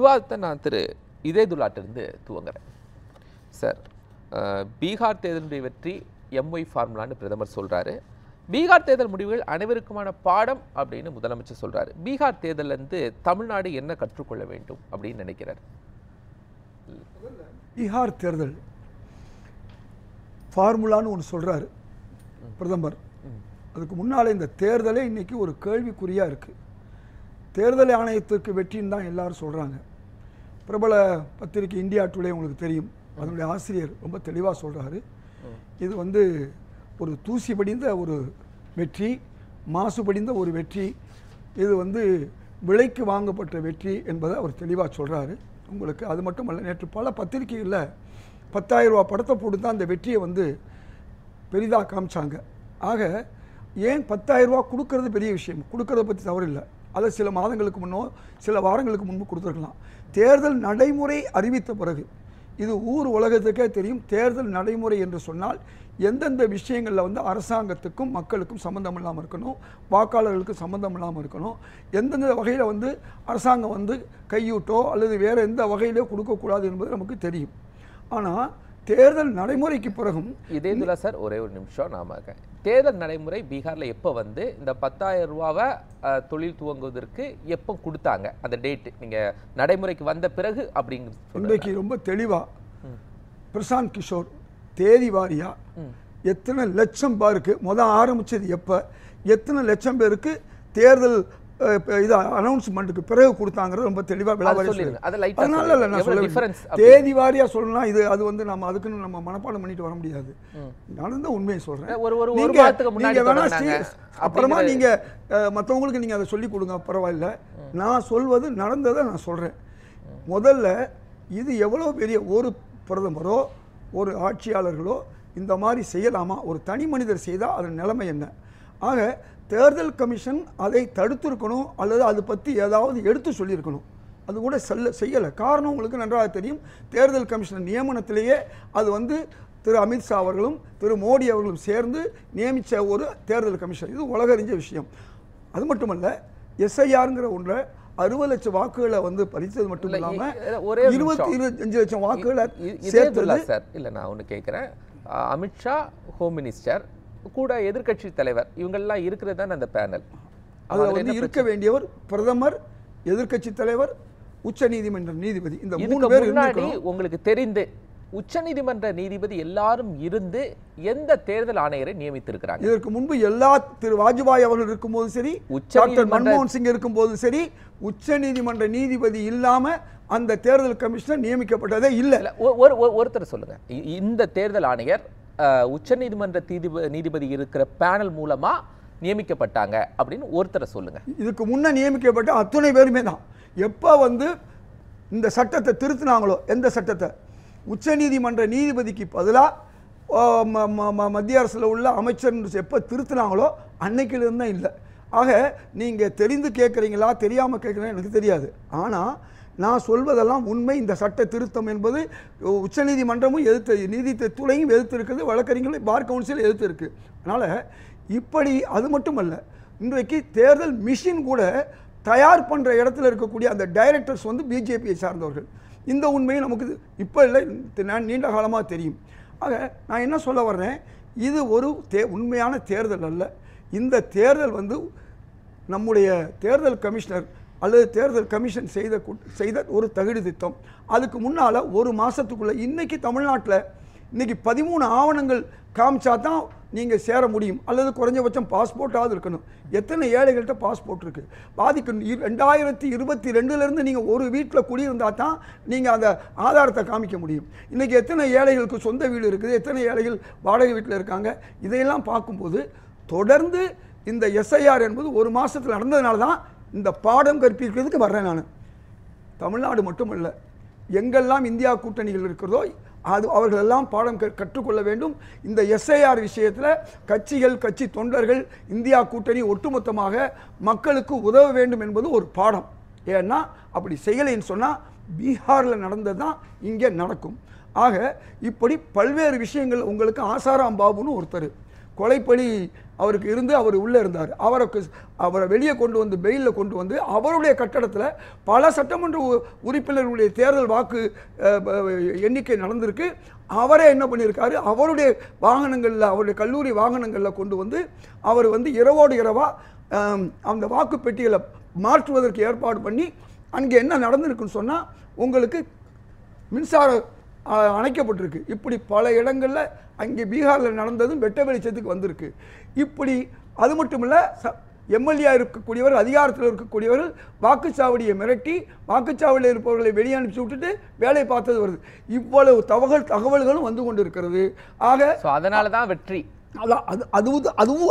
விவாதத்தை நான் திரு இதயதுல்லாட்டிலிருந்து துவங்குறேன். சார், பீகார் தேர்தலுடைய வெற்றி எம்ஒய் ஃபார்முலான்னு பிரதமர் சொல்கிறாரு. பீகார் தேர்தல் முடிவுகள் அனைவருக்குமான பாடம் அப்படின்னு முதலமைச்சர் சொல்கிறாரு. பீகார் தேர்தலேருந்து தமிழ்நாடு என்ன கற்றுக்கொள்ள வேண்டும் அப்படின்னு நினைக்கிறார்? பீகார் தேர்தல் ஃபார்முலான்னு ஒன்று சொல்கிறாரு பிரதமர். அதுக்கு முன்னால் இந்த தேர்தலே இன்றைக்கி ஒரு கேள்விக்குறியாக இருக்குது. தேர்தல் ஆணையத்திற்கு வெற்றின்னு தான் எல்லாரும் சொல்கிறாங்க. பிரபல பத்திரிகை இந்தியா டுடே உங்களுக்கு தெரியும், அதனுடைய ஆசிரியர் ரொம்ப தெளிவாக சொல்கிறாரு, இது ஒரு தூசி படிந்த ஒரு வெற்றி, மாசு படிந்த ஒரு வெற்றி, இது விலைக்கு வாங்கப்பட்ட வெற்றி என்பதை அவர் தெளிவாக சொல்கிறாரு. உங்களுக்கு அது மட்டும் அல்ல, நேற்று பல பத்திரிகைகளில் 10,000 ரூபா படத்தை போட்டு தான் அந்த வெற்றியை பெரிதாக காமிச்சாங்க. ஆக ஏன் 10,000 ரூபா கொடுக்கறது பெரிய விஷயம், கொடுக்கறத பற்றி தவறு இல்லை. அதை சில மாதங்களுக்கு முன்னோ சில வாரங்களுக்கு முன்பு கொடுத்துருக்கலாம். தேர்தல் நடைமுறை அறிவித்த பிறகு இது ஊர் உலகத்துக்கே தெரியும். தேர்தல் நடைமுறை என்று சொன்னால் எந்தெந்த விஷயங்களில் அரசாங்கத்துக்கும் மக்களுக்கும் சம்மந்தம் இல்லாமல் இருக்கணும், வாக்காளர்களுக்கும் சம்மந்தம் இல்லாமல் இருக்கணும், எந்தெந்த வகையில் அரசாங்கம் கையூட்டோ அல்லது வேறு எந்த வகையிலோ கொடுக்கக்கூடாது என்பது நமக்கு தெரியும். ஆனால் தேர்தல் நடைமுறைக்கு பிறகும் இதேதுல்லா சார், ஒரே ஒரு நிமிஷம். நாம தேர்தல் நடைமுறை பீகாரில் எப்போ இந்த 10,000 ரூபாவை தொழில் துவங்குவதற்கு எப்போ கொடுத்தாங்க, அந்த டேட்டு நீங்கள் நடைமுறைக்கு வந்த பிறகு அப்படிங்கிறது இன்றைக்கு ரொம்ப தெளிவாக பிரசாந்த் கிஷோர் தேதி வாரியா எத்தனை லட்சம் பேருக்கு ஆரம்பிச்சது எப்போ, எத்தனை லட்சம் பேருக்கு தேர்தல் இது அனௌன்ஸ்மெண்ட்டுக்கு பிறகு கொடுத்தாங்கிறது ரொம்ப தெளிவாக அதனால இல்லை நான் சொல்லுவேன். தேதி வாரியாக சொல்லலாம், இது அது நம்ம அதுக்குன்னு நம்ம மனப்பாடம் பண்ணிட்டு வர முடியாது. நான் தான் உண்மையை சொல்கிறேன். நீங்கள் வேணா அப்புறமா நீங்கள் மற்றவங்களுக்கு நீங்கள் அதை சொல்லிக் கொடுங்க, பரவாயில்ல. நான் சொல்வது நடந்ததை நான் சொல்கிறேன். முதல்ல இது எவ்வளோ பெரிய ஒரு பிரதமரோ ஒரு ஆட்சியாளர்களோ இந்த மாதிரி செய்யலாமா, ஒரு தனி மனிதர் செய்தால் அதன் நிலைமை என்ன? ஆக தேர்தல் கமிஷன் அதை தடுத்திருக்கணும் அல்லது அதை பற்றி ஏதாவது எடுத்து சொல்லியிருக்கணும். அது கூட செய்யலை. காரணம் உங்களுக்கு நன்றாக தெரியும். தேர்தல் கமிஷன் நியமனத்திலேயே அது திரு அமித்ஷா அவர்களும் திரு மோடி அவர்களும் சேர்ந்து நியமித்த ஒரு தேர்தல் கமிஷன். இது உலகறிஞ்ச விஷயம். அது மட்டுமல்ல, எஸ்ஐஆருங்கிற ஒன்றை 60 லட்சம் வாக்குகளை பறித்தது மட்டும் இல்லாமல் 25 லட்சம் வாக்குகளை சேர்த்துள்ள சார். இல்லை, நான் ஒன்று கேட்குறேன். அமித்ஷா ஹோம் மினிஸ்டர் கூட எதிர்கட்சி தலைவர் இவங்கெல்லாம் இருக்கிறது தான் அந்த பேனல். அதில் இருக்க வேண்டியவர் பிரதமர், எதிர்கட்சி தலைவர், உச்ச நீதிமன்ற நீதிபதி. இந்த 3 பேர் முன்னாடி உங்களுக்கு தெரிந்து உச்ச நீதிமன்ற நீதிபதி எல்லாரும் இருந்து எந்த தேர்தல் ஆணையரை நியமித்திருக்கிறாங்க? இதற்கு முன்பு திரு வாஜ்பாய் அவர்கள் இருக்கும்போது சரி, டாக்டர் மன்மோகன் சிங் இருக்கும்போது சரி, உச்ச நீதிமன்ற நீதிபதி இல்லாம அந்த தேர்தல் கமிஷனர் நியமிக்கப்பட்டதே இல்லை. ஒருத்தர் சொல்லுங்க, இந்த தேர்தல் ஆணையர் உச்ச நீதிமன்ற நீதிபதி இருக்கிற பேனல் மூலமா நியமிக்கப்பட்டாங்க அப்படின்னு ஒருத்தரை சொல்லுங்க. இதுக்கு முன்ன நியமிக்கப்பட்ட அத்தனை பேருமே தான் எப்ப இந்த சட்டத்தை திருத்தினாங்களோ, எந்த சட்டத்தை உச்ச நீதிமன்ற நீதிபதிக்கு பதிலாக மத்திய அரசில் உள்ள அமைச்சர் எப்போ திருத்தினாங்களோ அன்னைக்கிலிருந்து தான் இல்லை. ஆக நீங்கள் தெரிந்து கேட்குறீங்களா தெரியாமல் கேட்குறீங்களா எனக்கு தெரியாது. ஆனால் நான் சொல்வதெல்லாம் உண்மை. இந்த சட்ட திருத்தம் என்பது உச்சநீதிமன்றமும் எதிர்த்து, நீதித்துறையும் எதிர்த்திருக்குது, வழக்கறிஞர்கள் பார் கவுன்சில் எதிர்த்திருக்கு. அதனால் இப்படி அது மட்டுமல்ல, இன்றைக்கு தேர்தல் மிஷின் கூட தயார் பண்ணுற இடத்துல இருக்கக்கூடிய அந்த டைரக்டர்ஸ் பிஜேபியை சார்ந்தவர்கள். இந்த உண்மையை நமக்கு இப்போ இல்லை, நீண்ட காலமாக தெரியும். ஆக நான் என்ன சொல்ல வர்றேன், இது ஒரு உண்மையான தேர்தல் அல்ல. இந்த தேர்தல் நம்முடைய தேர்தல் கமிஷனர் அல்லது தேர்தல் கமிஷன் செய்த ஒரு தகுதி திட்டம். அதுக்கு முன்னால் ஒரு மாதத்துக்குள்ளே இன்றைக்கி தமிழ்நாட்டில் இன்றைக்கி 13 ஆவணங்கள் காமிச்சா தான் நீங்கள் சேர முடியும், அல்லது குறைஞ்சபட்சம் பாஸ்போர்ட்டாவது இருக்கணும். எத்தனை ஏழைகள்கிட்ட பாஸ்போர்ட் இருக்குது? பாதிக்கு 2022 நீங்கள் ஒரு வீட்டில் குடியிருந்தால் தான் நீங்கள் அந்த ஆதாரத்தை காமிக்க முடியும். இன்றைக்கி எத்தனை ஏழைகளுக்கு சொந்த வீடு இருக்குது, எத்தனை ஏழைகள் வாடகை வீட்டில் இருக்காங்க? இதையெல்லாம் பார்க்கும்போது தொடர்ந்து இந்த எஸ்ஐஆர் என்பது ஒரு மாதத்தில் நடந்ததுனால தான் இந்த பாடம் கற்பிக்கிறதுக்கு வர்றேன் நான். தமிழ்நாடு மட்டுமல்ல, எங்கெல்லாம் இந்தியா கூட்டணிகள் இருக்கிறதோ அவர்களெல்லாம் பாடம் கற்றுக்கொள்ள வேண்டும். இந்த எஸ்ஐஆர் விஷயத்தில் கட்சிகள், கட்சி தொண்டர்கள், இந்தியா கூட்டணி ஒட்டுமொத்தமாக மக்களுக்கு உதவ வேண்டும் என்பது ஒரு பாடம். ஏன்னா அப்படி செய்யலைன்னு சொன்னால் பீகாரில் நடந்தது தான் இங்கே நடக்கும். ஆக இப்படி பல்வேறு விஷயங்கள் உங்களுக்கு ஆசாராம் பாபுன்னு ஒருத்தர் கொலைப்பழி அவருக்கு இருந்து அவர் உள்ளே இருந்தார். அவரை வெளியே கொண்டு வந்து பெயிலில் கொண்டு வந்து அவருடைய கட்டடத்தில் பல சட்டமன்ற உறுப்பினர்களுடைய தேர்தல் வாக்கு எண்ணிக்கை நடந்திருக்கு. அவரே என்ன பண்ணியிருக்காரு, அவருடைய வாகனங்களில், அவருடைய கல்லூரி வாகனங்களில் கொண்டு வந்து அவர் வந்து இரவோடு இரவாக அந்த வாக்கு பெட்டிகளை மாற்றுவதற்கு ஏற்பாடு பண்ணி அங்கே என்ன நடந்திருக்குன்னு சொன்னால் உங்களுக்கு மின்சாரம் அணைக்கப்பட்டிருக்கு. இப்படி பல இடங்களில் அங்கே பீகாரில் நடந்ததும் வெட்ட வெளிச்சத்துக்கு வந்திருக்கு. இப்படி அது மட்டும் இல்லை, எம்எல்ஏ இருக்கக்கூடியவர், அதிகாரத்தில் இருக்கக்கூடியவர்கள் வாக்குச்சாவடியை மிரட்டி வாக்குச்சாவடியில் இருப்பவர்களை வெளியே அனுப்பிச்சு விட்டுட்டு வேலையை பார்த்தது வருது. இவ்வளவு தகவல்களும் வந்து கொண்டு இருக்கிறது. ஆக அதனால தான் வெற்றி.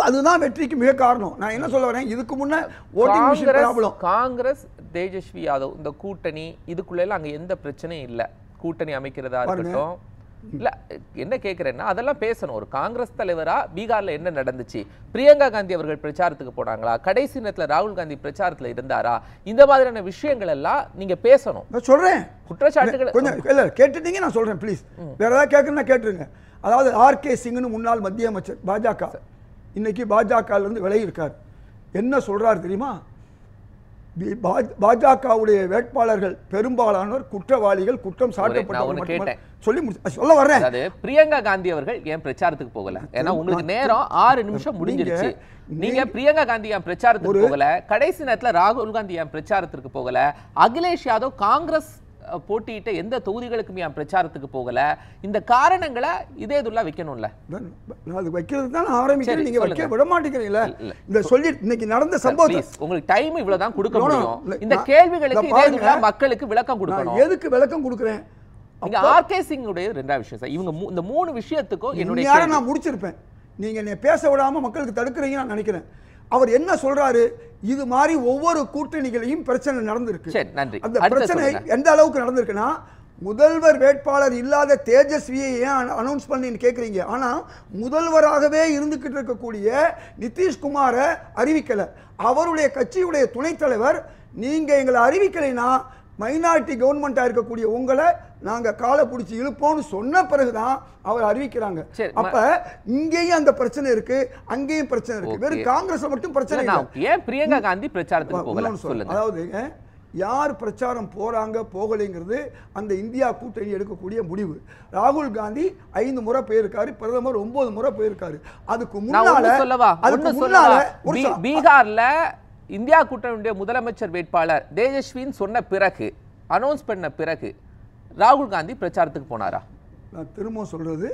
அதுதான் வெற்றிக்கு மிக காரணம். நான் என்ன சொல்ல வரேன், இதுக்கு முன்ன voting machine problem. Congress Tejashwi Yadav இந்த கூட்டணி இதுக்குள்ள அங்க எந்த பிரச்சனையும் இல்லை. கூட்டணி அமைக்கிறதா இருக்கட்டும், இல்ல என்ன கேட்கிறேன்னா அதெல்லாம் பேசணும். ஒரு காங்கிரஸ் தலைவரா பீகார்ல என்ன நடந்துச்சு, பிரியங்கா காந்தி அவர்கள் பிரச்சாரத்துக்கு போனாங்களா, கடைசி நேரத்தில் ராகுல் காந்தி பிரச்சாரத்துல இருந்தாரா, இந்த மாதிரியான விஷயங்கள் எல்லாம் நீங்க பேசணும். நான் சொல்றேன், குற்றச்சாட்டுகள் கொஞ்சம் இல்ல கேட்டுட்டீங்க, நான் சொல்றேன் ப்ளீஸ். வேற ஏதாவது கேட்கணும்னா கேட்டுருங்க. அதாவது ஆர்கே சிங்னு முன்னாள் மத்திய அமைச்சர் பாஜக, இன்னைக்கு பாஜகல இருந்து விலகி இருக்கார். என்ன சொல்றாரு தெரியுமா, பாஜகவுடைய வேட்பாளர்கள் பெரும்பாலானோர் குற்றவாளிகள், குற்றம் சாட்டப்பட்டவர்கள் சொல்லி சொல்ல வர்றேன். பிரியங்கா காந்தி அவர்கள் ஏன் பிரச்சாரத்துக்கு போகல? ஏன்னா உங்களுக்கு நேரம் 6 நிமிஷம் முடிஞ்சிருச்சு. நீங்க பிரியங்கா காந்தி ஏன் பிரச்சாரத்துக்கு போகல, கடைசி நேரத்தில் ராகுல் காந்தி ஏன் பிரச்சாரத்திற்கு போகல, அகிலேஷ் யாதவ் காங்கிரஸ் போட்டியிட்ட எந்த தொகுதிகளுக்கும் ஏன் பிரச்சாரத்துக்கு போகல, இந்த காரணங்களை இதே இதுல வைக்கணும்ல. அது வைக்கிறது தான் ஆரம்பிக்கிறேன், நீங்க வைக்க விட மாட்டேங்கிறீங்களா? இந்த சொல்லி இன்னைக்கு நடந்த சம்பவம் உங்களுக்கு டைம் இவ்வளவுதான் கொடுக்க முடியும். இந்த கேள்விகளுக்கு இதே இதுல மக்களுக்கு விளக்கம் கொடுக்கணும். எதுக்கு விளக்கம் கொடுக்கிறேன்? நீங்க ஆர்கே சிங் உடைய ரெண்டாவது விஷயம் சார், இவங்க இந்த 3 விஷயத்துக்கும் என்னுடைய நான் முடிச்சிருப்பேன். நீங்க என்ன பேச விடாம மக்களுக்கு தடுக்கிறீங்க நான் நினைக்கிறேன். அவர் என்ன சொல்றாரு, இது மாதிரி ஒவ்வொரு கூட்டணிகளையும் பிரச்சனை நடந்திருக்கு. அந்த பிரச்சனை எந்த அளவுக்கு நடந்திருக்குன்னா, முதல்வர் வேட்பாளர் இல்லாத தேஜஸ்வியை ஏன் அனௌன்ஸ் பண்ணின்னு கேட்குறீங்க. ஆனால் முதல்வராகவே இருந்துக்கிட்டு இருக்கக்கூடிய நிதிஷ்குமாரை அறிவிக்கலை. அவருடைய கட்சியுடைய துணைத் தலைவர், நீங்கள் எங்களை அறிவிக்கலைன்னா மைனாரிட்டி கவர்மெண்ட்டாக இருக்கக்கூடிய உங்களை நாங்கள் காலை பிடிச்சி இழுப்போம்னு சொன்ன பிறகுதான் அவர் அறிவிக்கிறாங்க. அப்ப இங்கேயும் அந்த பிரச்சனை இருக்கு, அங்கேயும் பிரச்சனை இருக்கு. வெறும் காங்கிரஸ் மட்டும் பிரச்சனை இல்லை. ஏன் பிரியங்கா காந்தி பிரச்சாரத்துக்கு போகல சொல்லுங்க. அதாவது யார் பிரச்சாரம் போறாங்க போகலைங்கிறது அந்த இந்தியா கூட்டணி எடுக்கக்கூடிய முடிவு. ராகுல் காந்தி 5 முறை போயிருக்காரு, பிரதமர் 9 முறை போயிருக்காரு. அதுக்கு முன்னால பீகார்ல இந்தியா கூட்டணியுடைய முதலமைச்சர் வேட்பாளர் தேஜஸ்வின்னு சொன்ன பிறகு, அனௌன்ஸ் பண்ண பிறகு ராகுல் காந்தி பிரச்சாரத்துக்கு போனாரா? நான் திரும்ப சொல்றது,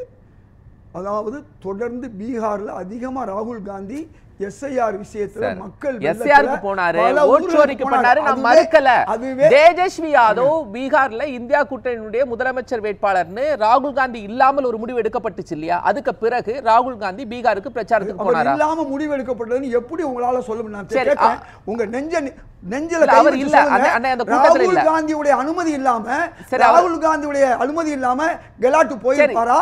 அதாவது தொடர்ந்து பீகார்ல அதிகமா ராகுல் காந்தி எஸ்ஐஆர் விஷயத்துல மக்கள் எஸ்ஐஆருக்கு போனாரு, ஓட் சோரிக்கு பண்ணாரு, நான் மறுக்கல. தேஜஸ்வி யாதவ் பீகார்ல இந்தியா கூட்டணியுடைய முதலமைச்சர் வேட்பாளர்னு ராகுல் காந்தி இல்லாமல் ஒரு முடிவு எடுக்கப்பட்டுச்சு இல்லையா? அதுக்கு பிறகு ராகுல் காந்தி பீகாருக்கு பிரச்சாரத்துக்கு போனாரா? இல்லாம முடிவு எடுக்கப்பட்டதுன்னு எப்படி உங்களால சொல்ல முடியும்? உங்க நெஞ்சில அவர் இல்ல, அந்த கூட்டத்துல இல்ல. ராகுல் காந்தியுடைய அனுமதி இல்லாம, ராகுல் காந்தியுடைய அனுமதி இல்லாம கெலாட்டு போயிருப்பாரா?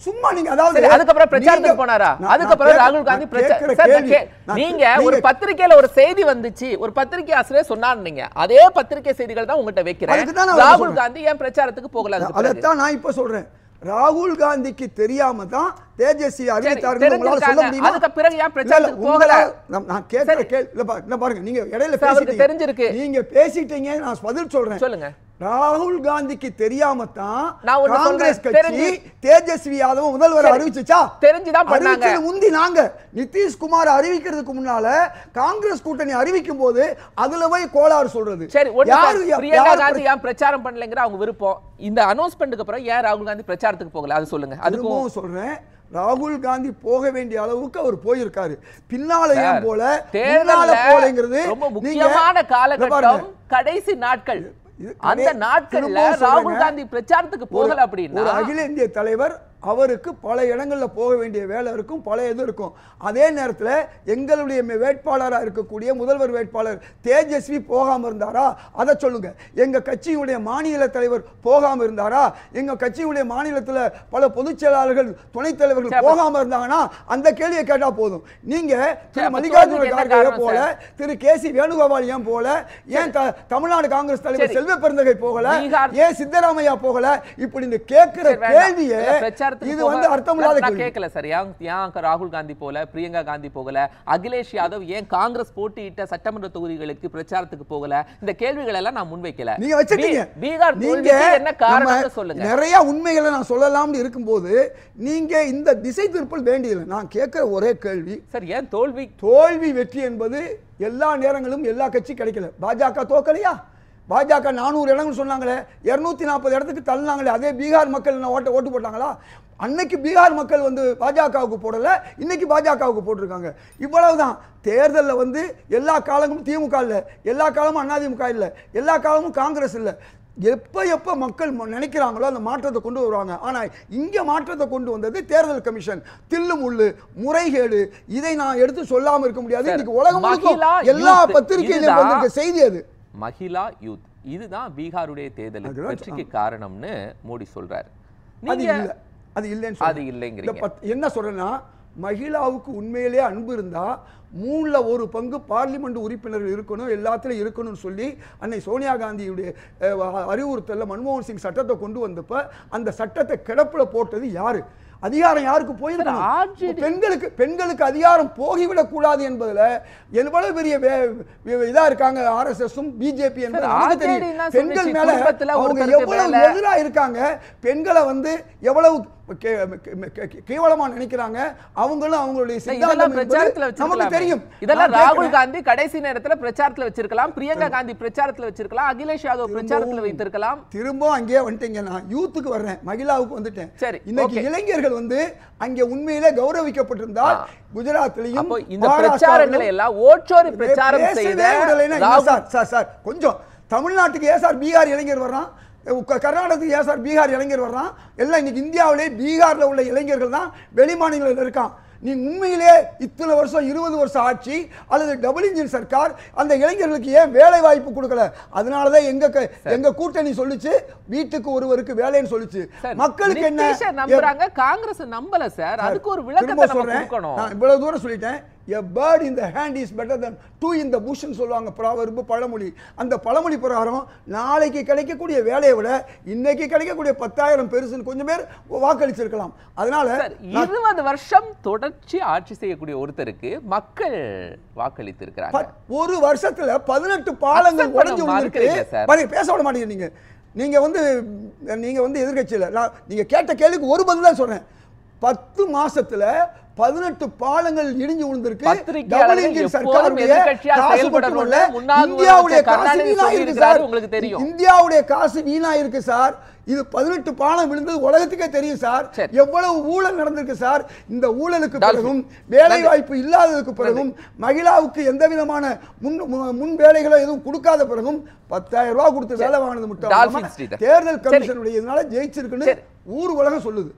சும்மா நீங்க அதாவது அதுக்கப்புறம் பிரச்சாரத்துக்கு போனாரா? அதுக்கப்புறம் ராகுல் காந்தி பிரச்சாரம், நீங்க ஒரு பத்திரிகையில ஒரு செய்தி வந்துச்சு, ஒரு பத்திரிகை ஆசிரியர் சொன்னாங்க, அதே பத்திரிகை செய்திகள் தான் உங்ககிட்ட வைக்கிறேன். ராகுல் காந்தி ஏன் பிரச்சாரத்துக்கு போகல? அதைத்தான் நான் இப்ப சொல்றேன். ராகுல் காந்திக்கு தெரியாம தான் தேஜஸ்வி அறிவித்தார்கள். உங்களால சொல்ல முடியுமா? அதுக்கு பிறகு ஏன் பிரச்சாரத்துக்கு போகல? நான் கேக்குற கேள்வி பாருங்க, நீங்க இடையில பேசிட்டீங்க, தெரிஞ்சிருக்கு, நீங்க பேசிட்டீங்க, நான் பதில் சொல்றேன். சொல்லுங்க. ராகுல் காந்திக்கு தெரியாம தான் காங்கிரஸ் கட்சி தேஜஸ்வி யாதவ் முதல்வர் அறிவிச்சுச்சா? தெரிஞ்சுதான் பண்ணாங்க. முந்தி நாங்க நிதிஷ்குமார் அறிவிக்கிறதுக்கு முன்னால காங்கிரஸ் கூட்டணி அறிவிக்கும் போது அதுல போய் கோளாறு சொல்றது. சரி, பிரியங்கா காந்தி ஏன் பிரச்சாரம் பண்ணலங்கிற அவங்க விருப்பம். இந்த அனௌன்ஸ்மெண்ட்க்கு அப்புறம் ஏன் ராகுல் காந்தி பிரச்சாரத்துக்கு போகல அது சொல்லுங்க. அதுக்கும் சொல்றேன், ராகுல் காந்தி போக வேண்டிய அளவுக்கு அவர் போயிருக்காரு. பின்னாலையும் போல போலங்கிறது ரொம்ப முக்கியமான காலகட்டம், கடைசி நாட்கள். அந்த நாட்கள்ல ராகுல் காந்தி பிரச்சாரத்துக்கு போகல அப்படின்னா ஒரு அகில இந்திய தலைவர் அவருக்கு பல இடங்கள்ல போக வேண்டிய வேலை இருக்கும், பல இது இருக்கும். அதே நேரத்தில் எங்களுடைய வேட்பாளராக இருக்கக்கூடிய முதல்வர் வேட்பாளர் தேஜஸ்வி போகாம இருந்தாரா? அதை சொல்லுங்க. எங்க கட்சியுடைய மாநில தலைவர் போகாம இருந்தாரா? எங்க கட்சியுடைய மாநிலத்தில் பல பொதுச் செயலாளர்கள், துணைத் தலைவர்கள் போகாம இருந்தாங்கன்னா அந்த கேள்வியை கேட்டா போதும். நீங்க திரு மல்லிகார்ஜுன கார்கே போல, திரு கேசி வேணுகோபால் ஏன் போல, ஏன் தமிழ்நாடு காங்கிரஸ் தலைவர் செல்வ பெருந்தகை போகல, ஏன் சித்தராமையா போகல? இப்படி இந்த கேட்கிற கேள்வியை பிரச்சாரத்துக்கு இது வந்து அர்த்தமில்லாத நான் கேட்கல சார். ஏன் ராகுல் காந்தி போல, பிரியங்கா காந்தி போகல, அகிலேஷ் யாதவ் ஏன் காங்கிரஸ் போட்டியிட்ட சட்டமன்ற தொகுதிகளுக்கு பிரச்சாரத்துக்கு போகல? இந்த கேள்விகள் எல்லாம் நான் முன்வைக்கல. நீங்க வச்சிட்டீங்க. பீகார் தோல்விக்கு என்ன காரணம்னு சொல்லுங்க. நிறைய உண்மைகளை நான் சொல்லலாம்னு இருக்கும்போது நீங்க இந்த திசை திருப்பல் வேண்டியதில்லை. நான் கேட்கிற ஒரே கேள்வி சார், ஏன் தோல்வி வெற்றி என்பது எல்லா நேரங்களும் எல்லா கட்சி கிடைக்கல. பாஜக தோக்கலையா? பாஜக 400 இடங்கள் சொன்னாங்களே, 240 இடத்துக்கு தள்ளினாங்களே, அதே பீகார் மக்கள் ஓட்டு போட்டாங்களா? அன்னைக்கு பீகார் மக்கள் வந்து பாஜகவுக்கு போடல, இன்னைக்கு பாஜகவுக்கு போட்டிருக்காங்க. இவ்வளவுதான். தேர்தலில் வந்து எல்லா காலமும் திமுக இல்லை, எல்லா காலமும் அதிமுக இல்லை, எல்லா காலமும் காங்கிரஸ் இல்லை. எப்போ மக்கள் நினைக்கிறாங்களோ அந்த மாற்றத்தை கொண்டு வருவாங்க. ஆனால் இங்கே மாற்றத்தை கொண்டு வந்தது தேர்தல் கமிஷன். தில்லு முள்ளு முறைகேடு. இதை நான் எடுத்து சொல்லாமல் இருக்க முடியாது. இன்னைக்கு உலகம் முழுக்க எல்லா பத்திரிகையிலும் வந்திருக்க செய்தி அது. மகிழா யூத் இதுதான் பீகாருடைய தேர்தல் வெற்றிக்கு காரணம்னு மோடி சொல்றாரு. அது இல்லைங்கிறீங்க. என்ன சொல்றேன்னா, மகிழாவுக்கு உண்மையிலே அன்பு இருந்தா 3ல் 1 பங்கு பார்லிமெண்ட் உறுப்பினர்கள் இருக்கணும், எல்லாத்திலும் இருக்கணும்னு சொல்லி அன்னை சோனியா காந்தியுடைய அறிவுறுத்தல்ல மன்மோகன் சிங் சட்டத்தை கொண்டு வந்தப்ப அந்த சட்டத்தை கிடப்புல போட்டது யாரு? அதிகாரம் யாருக்கு போயிருக்கு? பெண்களுக்கு அதிகாரம் போகிவிடக் கூடாது என்பதுல எவ்வளவு பெரிய இதா இருக்காங்க ஆர்எஸ்எஸும் பிஜேபி என்பது நமக்கு தெரியும். பெண்கள் மேல அவங்க எவ்வளவு எதிரா இருக்காங்க, பெண்களை வந்து எவ்வளவு கேவலமா நினைக்கிறாங்க, அவங்களும் அவங்களுடைய நமக்கு தெரியும். இதெல்லாம் ராகுல் காந்தி கடைசி நேரத்துல பிரச்சாரத்துல வச்சிருக்கலாம், பிரியங்கா காந்தி பிரச்சாரத்துல வச்சிருக்கலாம், அகிலேஷ் யாதவ் பிரச்சாரத்துல வைத்திருக்கலாம். திரும்ப அங்கேயே வந்துட்டீங்க. நான் யூத்துக்கு வர்றேன், மகிழாவுக்கு வந்துட்டேன். சரி, இன்னைக்கு இளைஞர்கள் வந்து அங்கே உண்மையிலே கௌரவிக்கப்பட்டிருந்தா குஜராத்லயும் இந்த பிரச்சாரங்களை எல்லாம் ஓட்சோரி பிரச்சாரம் செய்த சார் கொஞ்சம் தமிழ்நாட்டுக்கு ஏன் சார் பீகார் இளைஞர் வர்றான், கர்நாடகத்துக்கு ஏன் சார் பீகார் இளைஞர் வர்றான்? எல்லாம் இன்னைக்கு இந்தியாவிலே பீகார்ல உள்ள இளைஞர்கள் தான் வெளி மாநிலங்களில் இருக்கான். நீ உண்மையிலே இத்தனை வருஷம் 20 வருஷம் ஆட்சி அல்லது டபுள் இன்ஜின் சர்க்கார் அந்த இளைஞர்களுக்கு ஏன் வேலை வாய்ப்பு கொடுக்கல? அதனாலதான் எங்க கூட்டணி சொல்லுச்சு வீட்டுக்கு ஒருவருக்கு வேலைன்னு சொல்லுச்சு. மக்களுக்கு என்ன நம்புறாங்க, காங்கிரஸ் நம்பல சார். அதுக்கு ஒரு விளக்கத்தை நம்ம கொடுக்கணும். நான் இவ்வளவு தூரம் சொல்லிட்டேன். A bird in the hand is better than two in the bush ன்னு சொல்லுவாங்க ப்ராவர்பு, பழமொழி. அந்த பழமொழி பிரகாரம் நாளைக்கு கிடைக்கக்கூடிய வேலையை விட இன்னைக்கு கிடைக்கக்கூடிய 10,000 பெருசுன்னு கொஞ்சம் பேர் வாக்களிச்சிருக்கலாம். அதனால 20 வருஷம் தொடர்ச்சி ஆட்சி செய்யக்கூடிய ஒருத்தருக்கு மக்கள் வாக்களித்து இருக்கிறாங்க. ஒரு வருஷத்துல 18 பாலங்கள் உடைஞ்சு விழுந்திருக்கு. பேச விட மாட்டீங்க. நீங்க வந்து எதிர்க்கட்சியில் நீங்க கேட்ட கேள்விக்கு ஒரு பதில் தான் சொல்றேன். 10 மாசத்துல 18 பாலங்கள் இடிஞ்சு விழுந்திருக்கு. டபுள் இன்ஜின் சர்க்காருடைய காசு மட்டுமல்ல, இந்தியாவுடைய காசு வீணா இருக்கு சார். உங்களுக்கு தெரியும் இந்தியாவுடைய காசு வீணா இருக்கு சார். இது 18 பாலம் விழுந்தது உலகத்துக்கே தெரியும் சார். எவ்வளவு ஊழல் நடந்திருக்கு சார். இந்த ஊழலுக்கு பிறகும் வேலை வாய்ப்பு இல்லாததுக்கு பிறகும் மகிழாவுக்கு எந்த விதமான முன் வேலைகளோ எதுவும் கொடுக்காத பிறகும் 10,000 ரூபாய் கொடுத்து வேலை வாங்கினது மட்டும் தேர்தல் கமிஷனுடைய இதனால ஜெயிச்சிருக்குன்னு ஊர் உலகம் சொல்லுது.